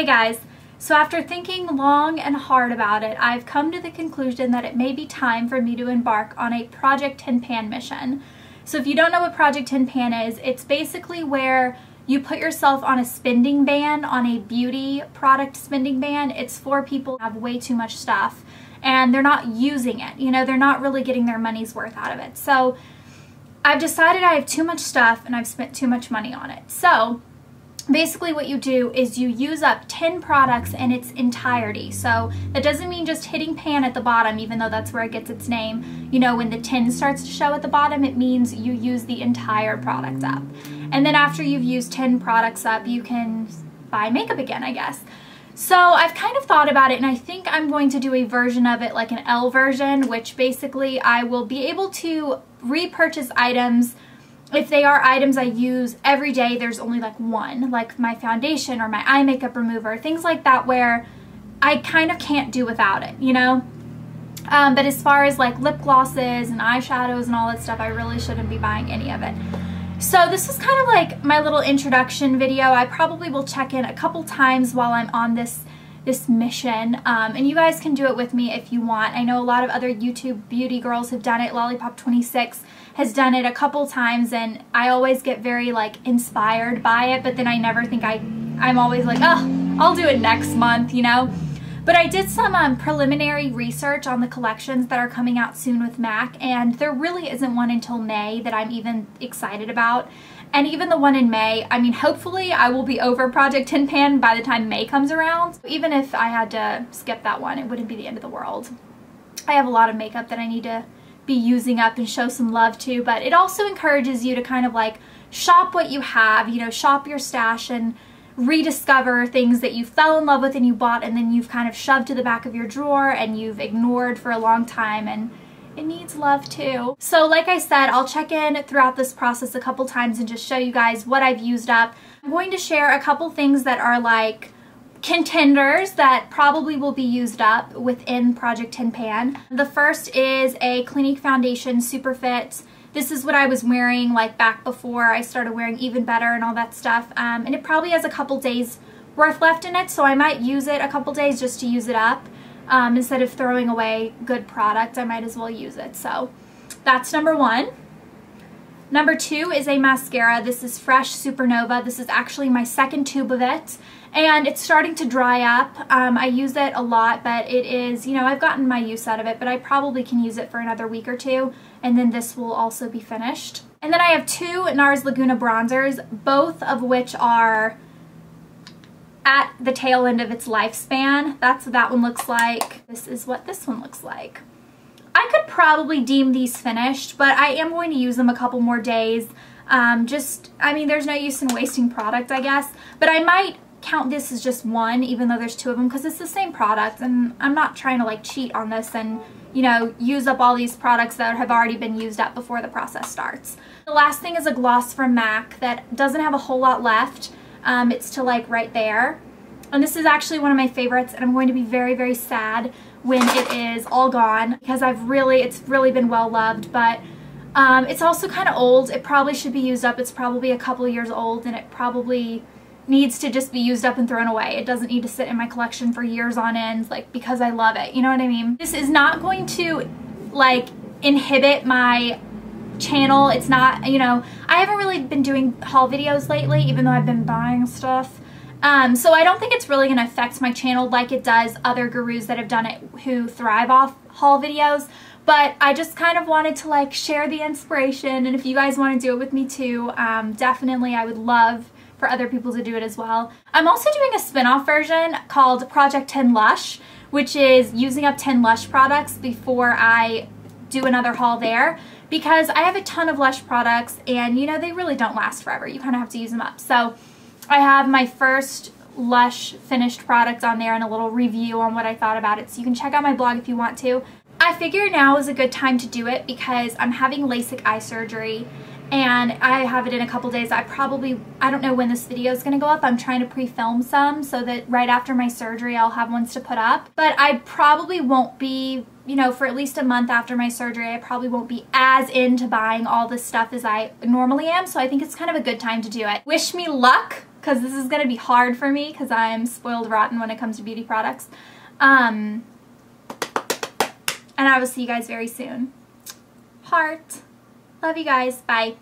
guys, so after thinking long and hard about it, I've come to the conclusion that it may be time for me to embark on a Project Tin Pan mission. So if you don't know what Project Tin Pan is, it's basically where you put yourself on a spending ban, on a beauty product spending ban. It's for people who have way too much stuff and they're not using it. You know, they're not really getting their money's worth out of it. So I've decided I have too much stuff and I've spent too much money on it. So basically what you do is you use up 10 products in its entirety. So that doesn't mean just hitting pan at the bottom, even though that's where it gets its name. You know, when the 10 starts to show at the bottom, it means you use the entire product up. And then after you've used 10 products up, you can buy makeup again, I guess. So I've kind of thought about it, and I think I'm going to do a version of it like an Elle version, which basically I will be able to repurchase items. If they are items I use every day, there's only like one, like my foundation or my eye makeup remover, things like that where I kind of can't do without it, you know? But as far as like lip glosses and eyeshadows and all that stuff, I really shouldn't be buying any of it. So this is kind of like my little introduction video. I probably will check in a couple times while I'm on this mission, and you guys can do it with me if you want. I know a lot of other YouTube beauty girls have done it. Lollipop26 has done it a couple times, and I always get very like inspired by it, but then I never think I'm always like, oh, I'll do it next month, you know? But I did some preliminary research on the collections that are coming out soon with MAC, and there really isn't one until May that I'm even excited about. And even the one in May, I mean, hopefully I will be over Project Tin Pan by the time May comes around. Even if I had to skip that one, it wouldn't be the end of the world. I have a lot of makeup that I need to be using up and show some love to, but it also encourages you to kind of like shop what you have, you know, shop your stash and rediscover things that you fell in love with and you bought and then you've kind of shoved to the back of your drawer and you've ignored for a long time, and it needs love too. So like I said, I'll check in throughout this process a couple times and just show you guys what I've used up. I'm going to share a couple things that are like contenders that probably will be used up within Project Tin Pan. The first is a Clinique Foundation Super Fit. This is what I was wearing like back before I started wearing Even Better and all that stuff, and it probably has a couple days worth left in it, so I might use it a couple days just to use it up. Instead of throwing away good product, I might as well use it. So that's number one. Number two is a mascara. This is Fresh Supernova. This is actually my second tube of it, and it's starting to dry up. I use it a lot, but it is, you know, I've gotten my use out of it, but I probably can use it for another week or two, and then this will also be finished. And then I have two Nars Laguna bronzers, both of which are at the tail end of its lifespan. That's what that one looks like. This is what this one looks like. I could probably deem these finished, but I am going to use them a couple more days. I mean, there's no use in wasting product, I guess, but I might count this as just one, even though there's two of them, because it's the same product, and I'm not trying to like cheat on this and, you know, use up all these products that have already been used up before the process starts. The last thing is a gloss from MAC that doesn't have a whole lot left. It's to like right there. And this is actually one of my favorites, and I'm going to be very, very sad when it is all gone because it's really been well loved, but it's also kind of old. It probably should be used up. It's probably a couple of years old, and it probably needs to just be used up and thrown away. It doesn't need to sit in my collection for years on end, like, because I love it. You know what I mean? This is not going to like inhibit my channel. It's not, you know, I haven't really been doing haul videos lately, even though I've been buying stuff. So I don't think it's really going to affect my channel like it does other gurus that have done it who thrive off haul videos. But I just kind of wanted to like share the inspiration, and if you guys want to do it with me too, definitely I would love for other people to do it as well. I'm also doing a spin-off version called Project 10 Lush, which is using up 10 Lush products before I do another haul there, because I have a ton of Lush products and, you know, they really don't last forever. You kind of have to use them up. So I have my first Lush finished product on there and a little review on what I thought about it, so you can check out my blog if you want to. I figure now is a good time to do it because I'm having LASIK eye surgery and I have it in a couple days. I don't know when this video is going to go up. I'm trying to pre-film some so that right after my surgery I'll have ones to put up. But I probably won't be, you know, for at least a month after my surgery, I probably won't be as into buying all this stuff as I normally am. So I think it's kind of a good time to do it. Wish me luck, because this is going to be hard for me because I'm spoiled rotten when it comes to beauty products. And I will see you guys very soon. Heart. Love you guys. Bye.